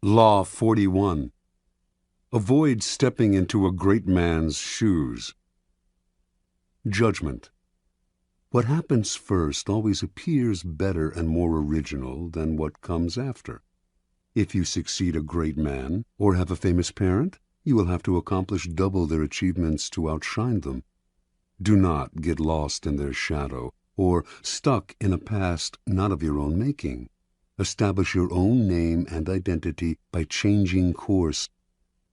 Law 41. Avoid stepping into a great man's shoes. Judgment. What happens first always appears better and more original than what comes after. If you succeed a great man or have a famous parent, you will have to accomplish double their achievements to outshine them. Do not get lost in their shadow or stuck in a past not of your own making. Establish your own name and identity by changing course.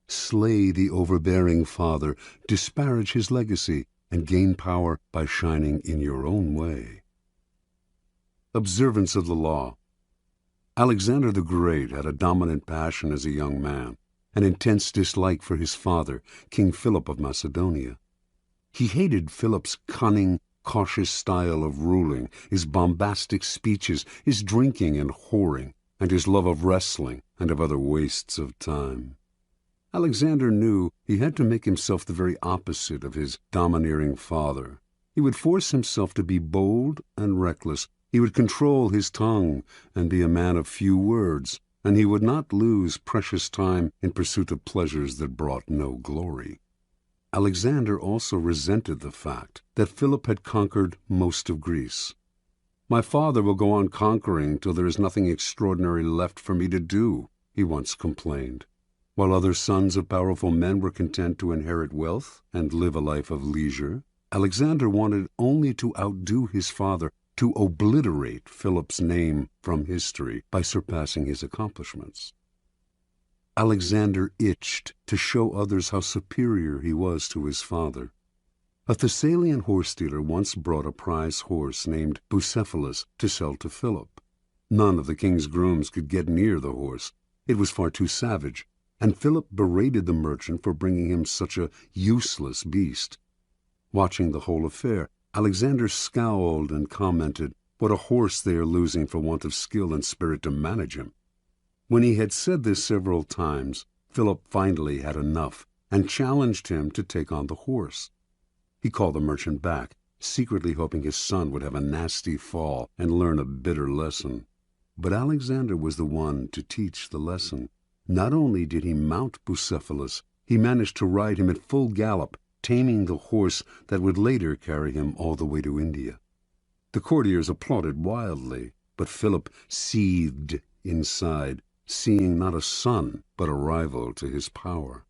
Slay the overbearing father, disparage his legacy, and gain power by shining in your own way. Observance of the law. Alexander the Great had a dominant passion as a young man, an intense dislike for his father, King Philip of Macedonia. He hated Philip's cunning, cautious style of ruling, his bombastic speeches, his drinking and whoring, and his love of wrestling and of other wastes of time. Alexander knew he had to make himself the very opposite of his domineering father. He would force himself to be bold and reckless. He would control his tongue and be a man of few words, and he would not lose precious time in pursuit of pleasures that brought no glory. Alexander also resented the fact that Philip had conquered most of Greece. "My father will go on conquering till there is nothing extraordinary left for me to do," he once complained. While other sons of powerful men were content to inherit wealth and live a life of leisure, Alexander wanted only to outdo his father, to obliterate Philip's name from history by surpassing his accomplishments. Alexander itched to show others how superior he was to his father. A Thessalian horse-dealer once brought a prize horse named Bucephalus to sell to Philip. None of the king's grooms could get near the horse. It was far too savage, and Philip berated the merchant for bringing him such a useless beast. Watching the whole affair, Alexander scowled and commented, "What a horse they are losing for want of skill and spirit to manage him." When he had said this several times, Philip finally had enough and challenged him to take on the horse. He called the merchant back, secretly hoping his son would have a nasty fall and learn a bitter lesson. But Alexander was the one to teach the lesson. Not only did he mount Bucephalus, he managed to ride him at full gallop, taming the horse that would later carry him all the way to India. The courtiers applauded wildly, but Philip seethed inside, seeing not a son but a rival to his power.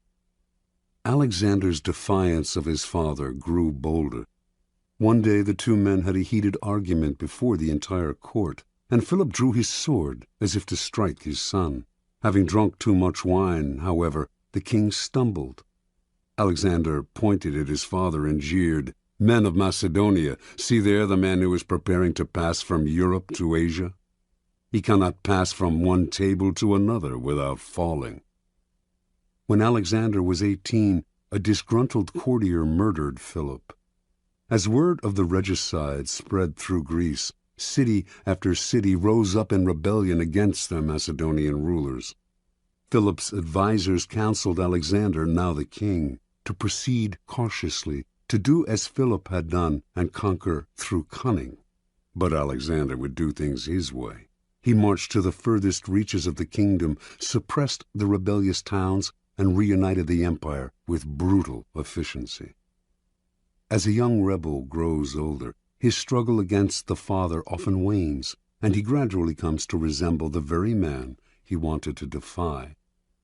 Alexander's defiance of his father grew bolder. One day the two men had a heated argument before the entire court, and Philip drew his sword as if to strike his son. Having drunk too much wine, however, the king stumbled. Alexander pointed at his father and jeered, "Men of Macedonia, see there the man who is preparing to pass from Europe to Asia. He cannot pass from one table to another without falling." When Alexander was 18, a disgruntled courtier murdered Philip. As word of the regicide spread through Greece, city after city rose up in rebellion against their Macedonian rulers. Philip's advisers counseled Alexander, now the king, to proceed cautiously, to do as Philip had done and conquer through cunning. But Alexander would do things his way. He marched to the furthest reaches of the kingdom, suppressed the rebellious towns, and reunited the empire with brutal efficiency. As a young rebel grows older, his struggle against the father often wanes, and he gradually comes to resemble the very man he wanted to defy.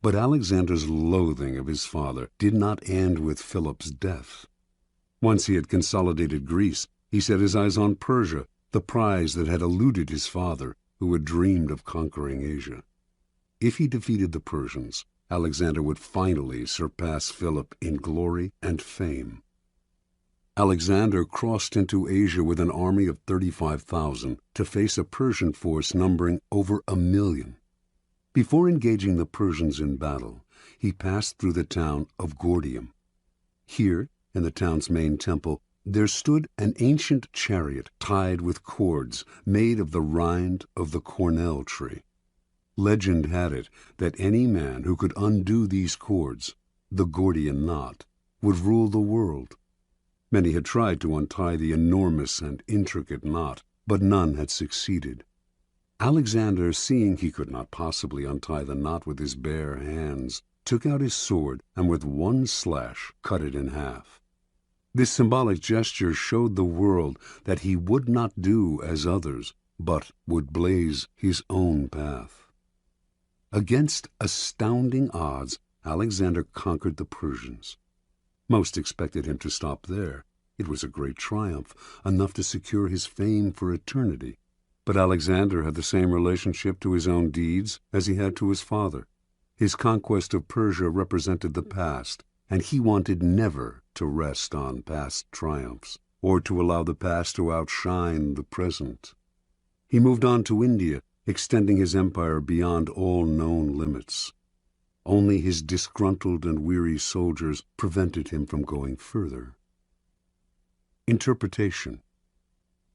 But Alexander's loathing of his father did not end with Philip's death. Once he had consolidated Greece, he set his eyes on Persia, the prize that had eluded his father, who had dreamed of conquering Asia. If he defeated the Persians, Alexander would finally surpass Philip in glory and fame. Alexander crossed into Asia with an army of 35,000 to face a Persian force numbering over 1,000,000. Before engaging the Persians in battle, he passed through the town of Gordium. Here, in the town's main temple, there stood an ancient chariot tied with cords made of the rind of the cornel tree. Legend had it that any man who could undo these cords, the Gordian knot, would rule the world. Many had tried to untie the enormous and intricate knot, but none had succeeded. Alexander, seeing he could not possibly untie the knot with his bare hands, took out his sword and with one slash cut it in half. This symbolic gesture showed the world that he would not do as others, but would blaze his own path. Against astounding odds, Alexander conquered the Persians. Most expected him to stop there. It was a great triumph, enough to secure his fame for eternity. But Alexander had the same relationship to his own deeds as he had to his father. His conquest of Persia represented the past, and he wanted never to rest on past triumphs, or to allow the past to outshine the present. He moved on to India, extending his empire beyond all known limits. Only his disgruntled and weary soldiers prevented him from going further. Interpretation.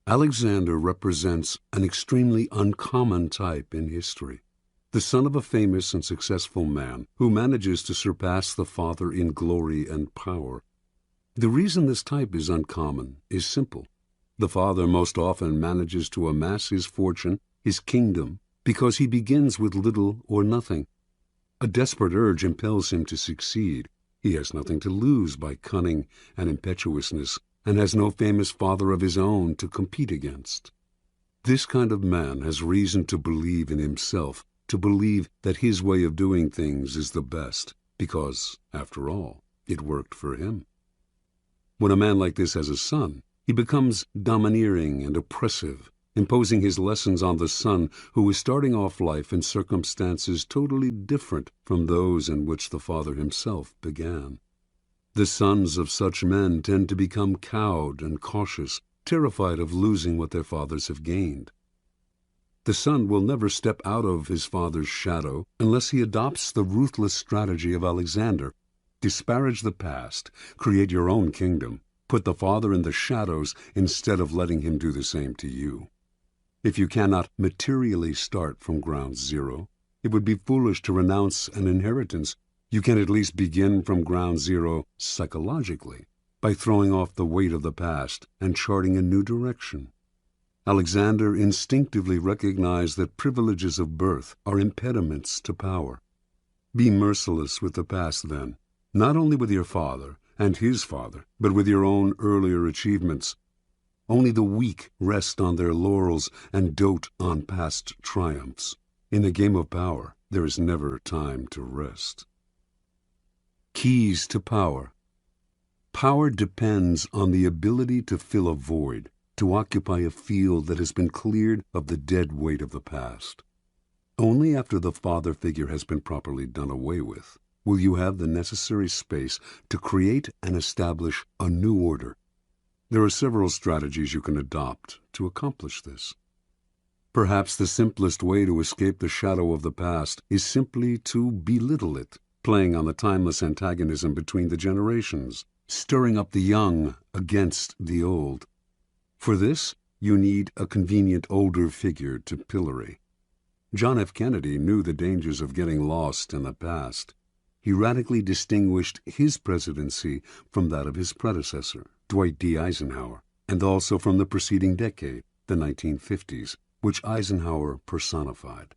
Alexander represents an extremely uncommon type in history, the son of a famous and successful man who manages to surpass the father in glory and power. The reason this type is uncommon is simple. The father most often manages to amass his fortune, his kingdom, because he begins with little or nothing. A desperate urge impels him to succeed. He has nothing to lose by cunning and impetuousness, and has no famous father of his own to compete against. This kind of man has reason to believe in himself, to believe that his way of doing things is the best, because, after all, it worked for him. When a man like this has a son, he becomes domineering and oppressive, imposing his lessons on the son who is starting off life in circumstances totally different from those in which the father himself began. The sons of such men tend to become cowed and cautious, terrified of losing what their fathers have gained. The son will never step out of his father's shadow unless he adopts the ruthless strategy of Alexander. Disparage the past, create your own kingdom, put the father in the shadows instead of letting him do the same to you. If you cannot materially start from ground zero, it would be foolish to renounce an inheritance. You can at least begin from ground zero psychologically by throwing off the weight of the past and charting a new direction. Alexander instinctively recognized that privileges of birth are impediments to power. Be merciless with the past then, not only with your father and his father, but with your own earlier achievements. Only the weak rest on their laurels and dote on past triumphs. In the game of power, there is never time to rest. Keys to power. Power depends on the ability to fill a void, to occupy a field that has been cleared of the dead weight of the past. Only after the father figure has been properly done away with will you have the necessary space to create and establish a new order. There are several strategies you can adopt to accomplish this. Perhaps the simplest way to escape the shadow of the past is simply to belittle it, playing on the timeless antagonism between the generations, stirring up the young against the old. For this, you need a convenient older figure to pillory. John F. Kennedy knew the dangers of getting lost in the past. He radically distinguished his presidency from that of his predecessor, Dwight D. Eisenhower, and also from the preceding decade, the 1950s, which Eisenhower personified.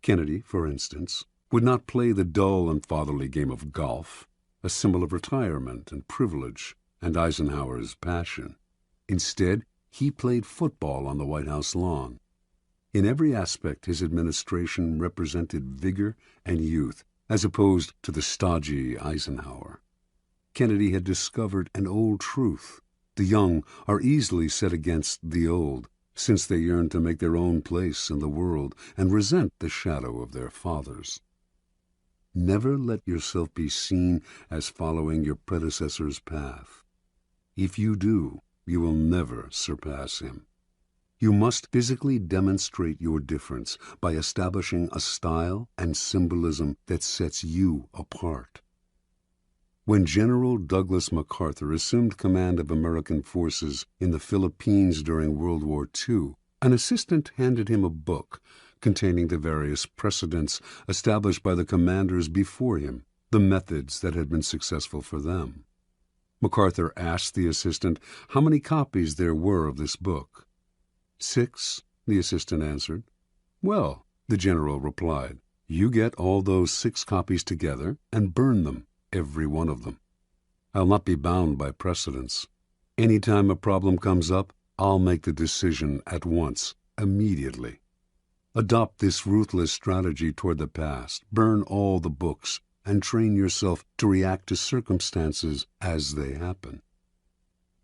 Kennedy, for instance, would not play the dull and fatherly game of golf, a symbol of retirement and privilege, and Eisenhower's passion. Instead, he played football on the White House lawn. In every aspect, his administration represented vigor and youth, as opposed to the stodgy Eisenhower. Kennedy had discovered an old truth. The young are easily set against the old, since they yearn to make their own place in the world and resent the shadow of their fathers. Never let yourself be seen as following your predecessor's path. If you do, you will never surpass him. You must physically demonstrate your difference by establishing a style and symbolism that sets you apart. When General Douglas MacArthur assumed command of American forces in the Philippines during World War II, an assistant handed him a book containing the various precedents established by the commanders before him, the methods that had been successful for them. MacArthur asked the assistant how many copies there were of this book. 6, the assistant answered. "Well," the general replied, "you get all those 6 copies together and burn them, every one of them. I'll not be bound by precedents. Any time a problem comes up, I'll make the decision at once, immediately. Adopt this ruthless strategy toward the past, burn all the books, and train yourself to react to circumstances as they happen.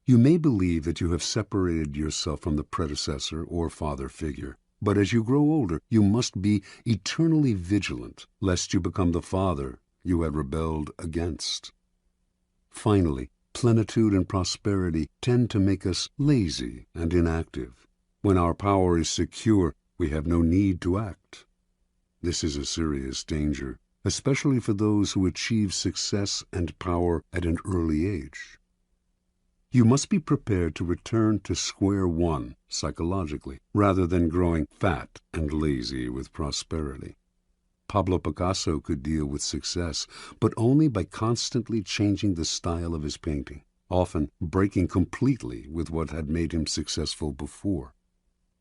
You may believe that you have separated yourself from the predecessor or father figure, but as you grow older, you must be eternally vigilant, lest you become the father you had rebelled against. Finally, plenitude and prosperity tend to make us lazy and inactive. When our power is secure, we have no need to act. This is a serious danger, especially for those who achieve success and power at an early age. You must be prepared to return to square one psychologically, rather than growing fat and lazy with prosperity. Pablo Picasso could deal with success, but only by constantly changing the style of his painting, often breaking completely with what had made him successful before.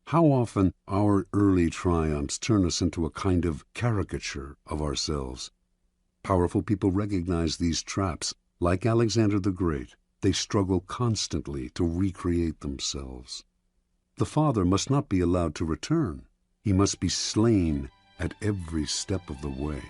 How often our early triumphs turn us into a kind of caricature of ourselves. Powerful people recognize these traps. Like Alexander the Great, they struggle constantly to recreate themselves. The father must not be allowed to return. He must be slain at every step of the way.